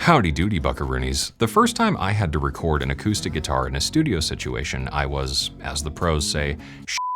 Howdy doody, buckaroonies. The first time I had to record an acoustic guitar in a studio situation, I was, as the pros say,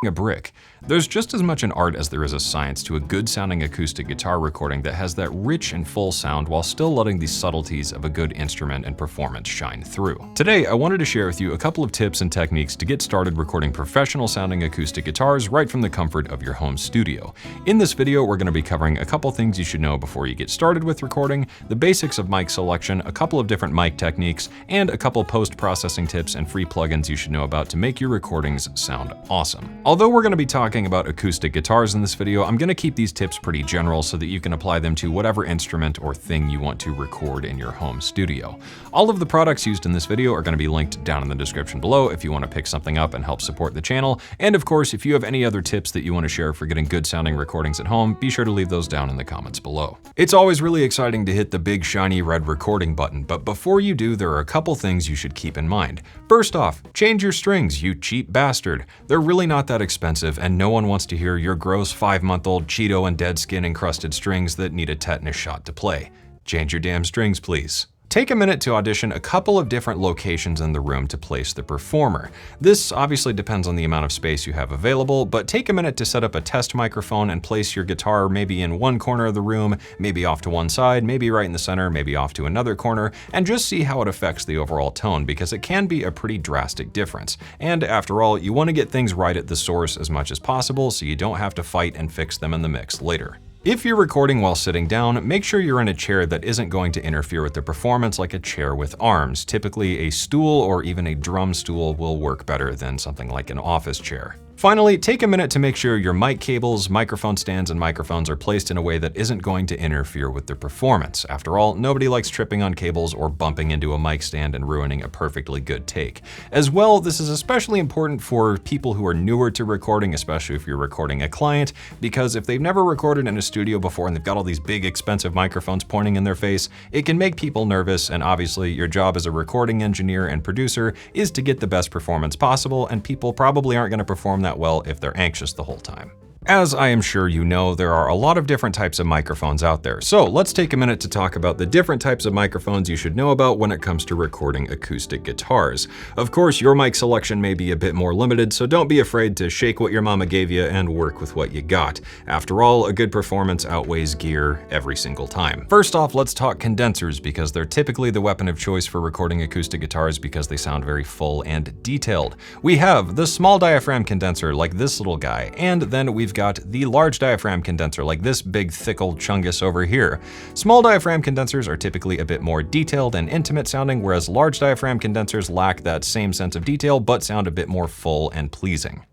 a brick. There's just as much an art as there is a science to a good-sounding acoustic guitar recording that has that rich and full sound while still letting the subtleties of a good instrument and performance shine through. Today, I wanted to share with you a couple of tips and techniques to get started recording professional-sounding acoustic guitars right from the comfort of your home studio. In this video, we're going to be covering a couple things you should know before you get started with recording, the basics of mic selection, a couple of different mic techniques, and a couple post-processing tips and free plugins you should know about to make your recordings sound awesome. Although we're going to be talking about acoustic guitars in this video, I'm going to keep these tips pretty general so that you can apply them to whatever instrument or thing you want to record in your home studio. All of the products used in this video are going to be linked down in the description below if you want to pick something up and help support the channel. And of course, if you have any other tips that you want to share for getting good sounding recordings at home, be sure to leave those down in the comments below. It's always really exciting to hit the big shiny red recording button, but before you do, there are a couple things you should keep in mind. First off, change your strings, you cheap bastard. They're really not that expensive, and no one wants to hear your gross 5-month-old Cheeto and dead skin encrusted strings that need a tetanus shot to play. Change your damn strings, please. Take a minute to audition a couple of different locations in the room to place the performer. This obviously depends on the amount of space you have available, but take a minute to set up a test microphone and place your guitar maybe in one corner of the room, maybe off to one side, maybe right in the center, maybe off to another corner, and just see how it affects the overall tone, because it can be a pretty drastic difference. And after all, you want to get things right at the source as much as possible so you don't have to fight and fix them in the mix later. If you're recording while sitting down, make sure you're in a chair that isn't going to interfere with the performance, like a chair with arms. Typically, a stool or even a drum stool will work better than something like an office chair. Finally, take a minute to make sure your mic cables, microphone stands, and microphones are placed in a way that isn't going to interfere with the performance. After all, nobody likes tripping on cables or bumping into a mic stand and ruining a perfectly good take. As well, this is especially important for people who are newer to recording, especially if you're recording a client, because if they've never recorded in a studio before and they've got all these big expensive microphones pointing in their face, it can make people nervous, and obviously your job as a recording engineer and producer is to get the best performance possible, and people probably aren't going to perform that well if they're anxious the whole time. As I am sure you know, there are a lot of different types of microphones out there. So let's take a minute to talk about the different types of microphones you should know about when it comes to recording acoustic guitars. Of course, your mic selection may be a bit more limited, so don't be afraid to shake what your mama gave you and work with what you got. After all, a good performance outweighs gear every single time. First off, let's talk condensers, because they're typically the weapon of choice for recording acoustic guitars because they sound very full and detailed. We have the small diaphragm condenser like this little guy, and then we've got the large diaphragm condenser like this big thick old chungus over here. Small diaphragm condensers are typically a bit more detailed and intimate sounding, whereas large diaphragm condensers lack that same sense of detail but sound a bit more full and pleasing.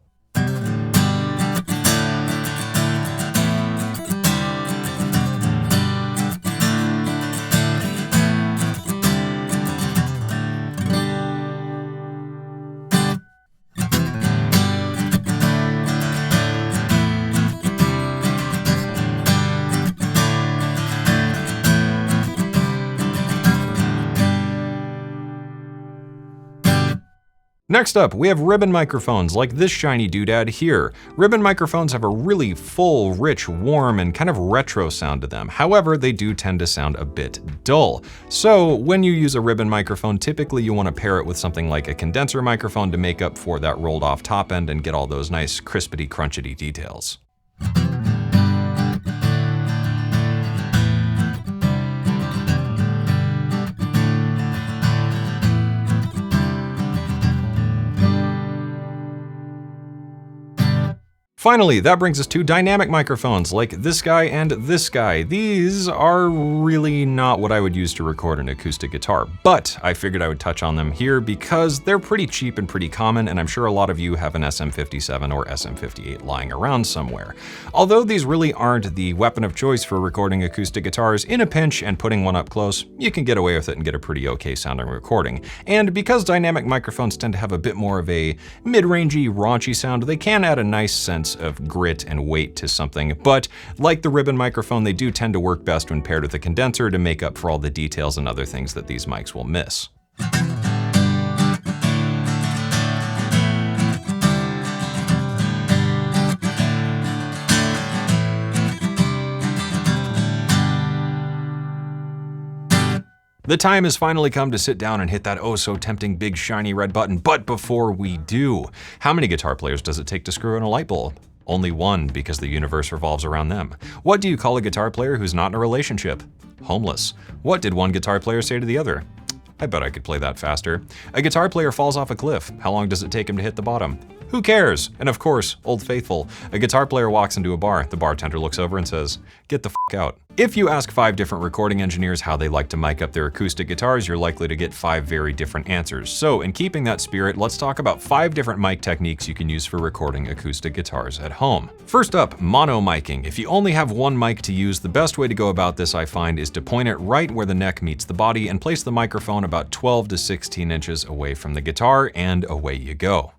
Next up, we have ribbon microphones like this shiny doodad here. Ribbon microphones have a really full, rich, warm, and kind of retro sound to them. However, they do tend to sound a bit dull. So when you use a ribbon microphone, typically you want to pair it with something like a condenser microphone to make up for that rolled off top end and get all those nice crispity, crunchity details. Finally, that brings us to dynamic microphones like this guy and this guy. These are really not what I would use to record an acoustic guitar, but I figured I would touch on them here because they're pretty cheap and pretty common, and I'm sure a lot of you have an SM57 or SM58 lying around somewhere. Although these really aren't the weapon of choice for recording acoustic guitars, in a pinch and putting one up close, you can get away with it and get a pretty okay sounding recording. And because dynamic microphones tend to have a bit more of a mid-rangey, raunchy sound, they can add a nice sense of grit and weight to something, but like the ribbon microphone, they do tend to work best when paired with a condenser to make up for all the details and other things that these mics will miss. The time has finally come to sit down and hit that oh so tempting big shiny red button, but before we do, how many guitar players does it take to screw in a light bulb? Only one, because the universe revolves around them. What do you call a guitar player who's not in a relationship? Homeless. What did one guitar player say to the other? I bet I could play that faster. A guitar player falls off a cliff. How long does it take him to hit the bottom? Who cares? And of course, Old Faithful. A guitar player walks into a bar. The bartender looks over and says, "Get the f*** out." If you ask 5 different recording engineers how they like to mic up their acoustic guitars, you're likely to get 5 very different answers. So in keeping that spirit, let's talk about 5 different mic techniques you can use for recording acoustic guitars at home. First up, mono miking. If you only have one mic to use, the best way to go about this, I find, is to point it right where the neck meets the body and place the microphone about 12 to 16 inches away from the guitar, and away you go.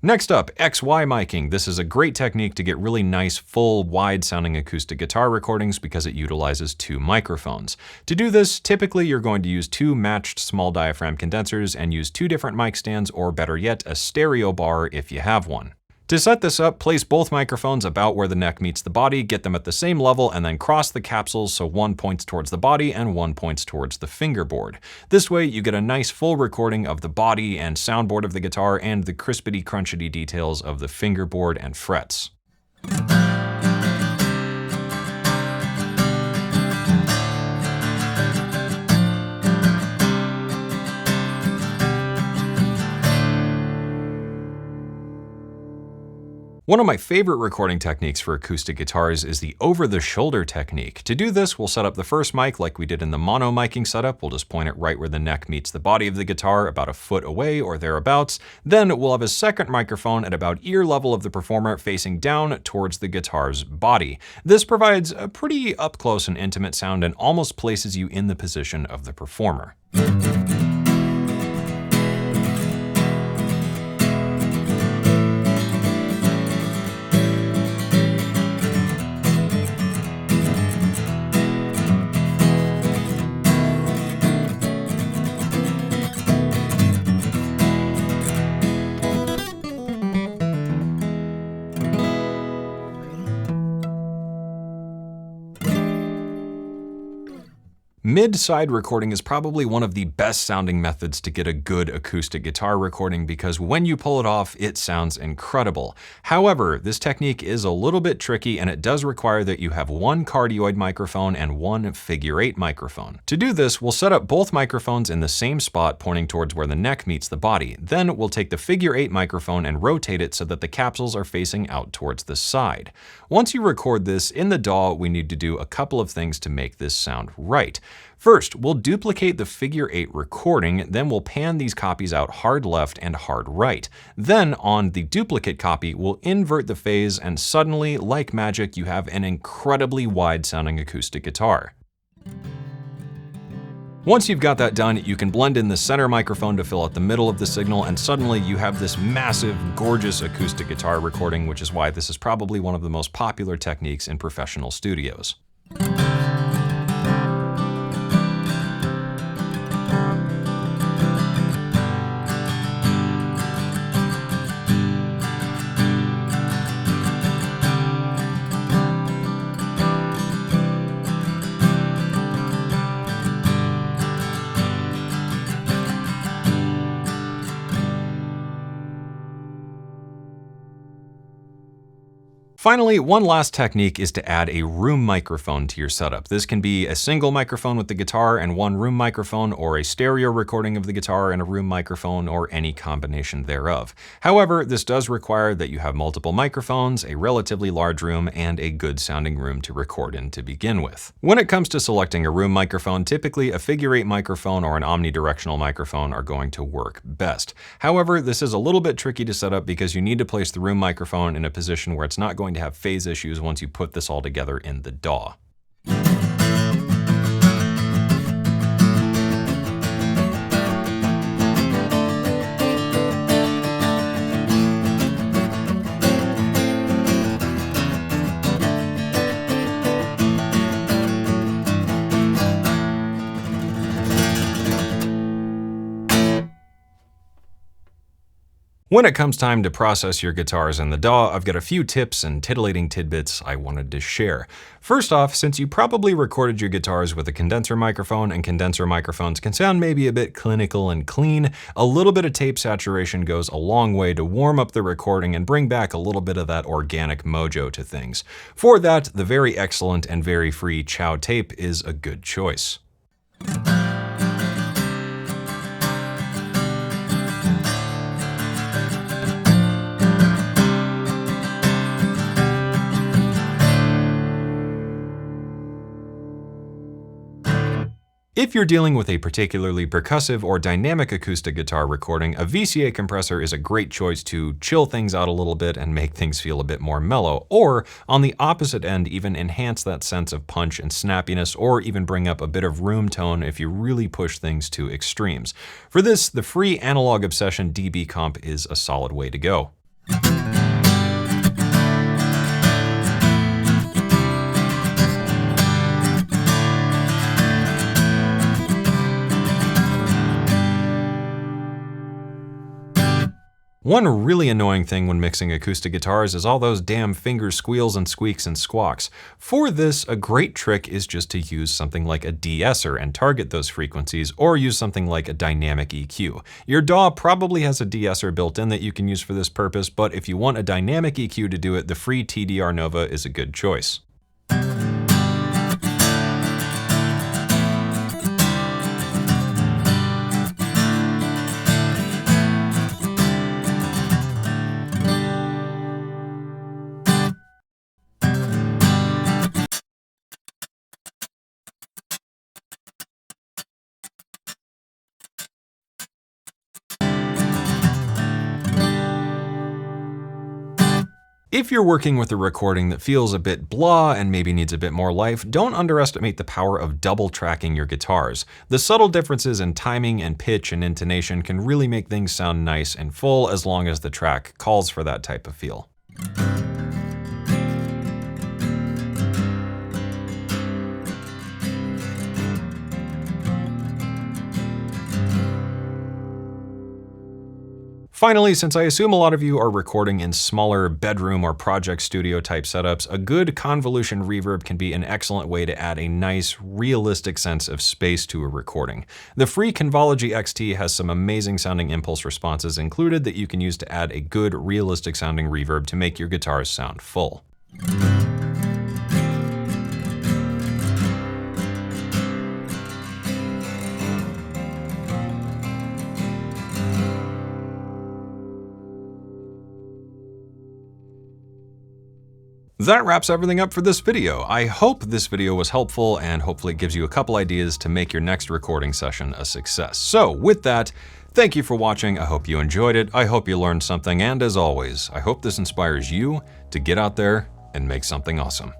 Next up, XY miking. This is a great technique to get really nice, full, wide-sounding acoustic guitar recordings because it utilizes 2 microphones. To do this, typically you're going to use 2 matched small diaphragm condensers and use 2 different mic stands, or better yet, a stereo bar if you have one. To set this up, place both microphones about where the neck meets the body, get them at the same level, and then cross the capsules so one points towards the body and one points towards the fingerboard. This way you get a nice full recording of the body and soundboard of the guitar and the crispity crunchity details of the fingerboard and frets. One of my favorite recording techniques for acoustic guitars is the over-the-shoulder technique. To do this, we'll set up the first mic like we did in the mono miking setup. We'll just point it right where the neck meets the body of the guitar, about a foot away or thereabouts. Then we'll have a second microphone at about ear level of the performer facing down towards the guitar's body. This provides a pretty up-close and intimate sound and almost places you in the position of the performer. Mid-side recording is probably one of the best sounding methods to get a good acoustic guitar recording because when you pull it off, it sounds incredible. However, this technique is a little bit tricky and it does require that you have one cardioid microphone and one figure-8 microphone. To do this, we'll set up both microphones in the same spot pointing towards where the neck meets the body. Then we'll take the figure-8 microphone and rotate it so that the capsules are facing out towards the side. Once you record this in the DAW, we need to do a couple of things to make this sound right. First, we'll duplicate the figure-8 recording, then we'll pan these copies out hard left and hard right. Then, on the duplicate copy, we'll invert the phase, and suddenly, like magic, you have an incredibly wide-sounding acoustic guitar. Once you've got that done, you can blend in the center microphone to fill out the middle of the signal, and suddenly you have this massive, gorgeous acoustic guitar recording, which is why this is probably one of the most popular techniques in professional studios. Finally, one last technique is to add a room microphone to your setup. This can be a single microphone with the guitar and one room microphone, or a stereo recording of the guitar and a room microphone, or any combination thereof. However, this does require that you have multiple microphones, a relatively large room, and a good sounding room to record in to begin with. When it comes to selecting a room microphone, typically a figure-8 microphone or an omnidirectional microphone are going to work best. However, this is a little bit tricky to set up because you need to place the room microphone in a position where it's not going to have phase issues once you put this all together in the DAW. When it comes time to process your guitars in the DAW, I've got a few tips and titillating tidbits I wanted to share. First off, since you probably recorded your guitars with a condenser microphone, and condenser microphones can sound maybe a bit clinical and clean, a little bit of tape saturation goes a long way to warm up the recording and bring back a little bit of that organic mojo to things. For that, the very excellent and very free Chow tape is a good choice. If you're dealing with a particularly percussive or dynamic acoustic guitar recording, a VCA compressor is a great choice to chill things out a little bit and make things feel a bit more mellow, or on the opposite end, even enhance that sense of punch and snappiness, or even bring up a bit of room tone if you really push things to extremes. For this, the free Analog Obsession DB comp is a solid way to go. One really annoying thing when mixing acoustic guitars is all those damn finger squeals and squeaks and squawks. For this, a great trick is just to use something like a de-esser and target those frequencies, or use something like a dynamic EQ. Your DAW probably has a de-esser built in that you can use for this purpose, but if you want a dynamic EQ to do it, the free TDR Nova is a good choice. If you're working with a recording that feels a bit blah and maybe needs a bit more life, don't underestimate the power of double tracking your guitars. The subtle differences in timing and pitch and intonation can really make things sound nice and full as long as the track calls for that type of feel. Finally, since I assume a lot of you are recording in smaller bedroom or project studio type setups, a good convolution reverb can be an excellent way to add a nice, realistic sense of space to a recording. The free Convolution XT has some amazing sounding impulse responses included that you can use to add a good, realistic sounding reverb to make your guitars sound full. That wraps everything up for this video. I hope this video was helpful and hopefully it gives you a couple ideas to make your next recording session a success. So with that, thank you for watching. I hope you enjoyed it. I hope you learned something. And as always, I hope this inspires you to get out there and make something awesome.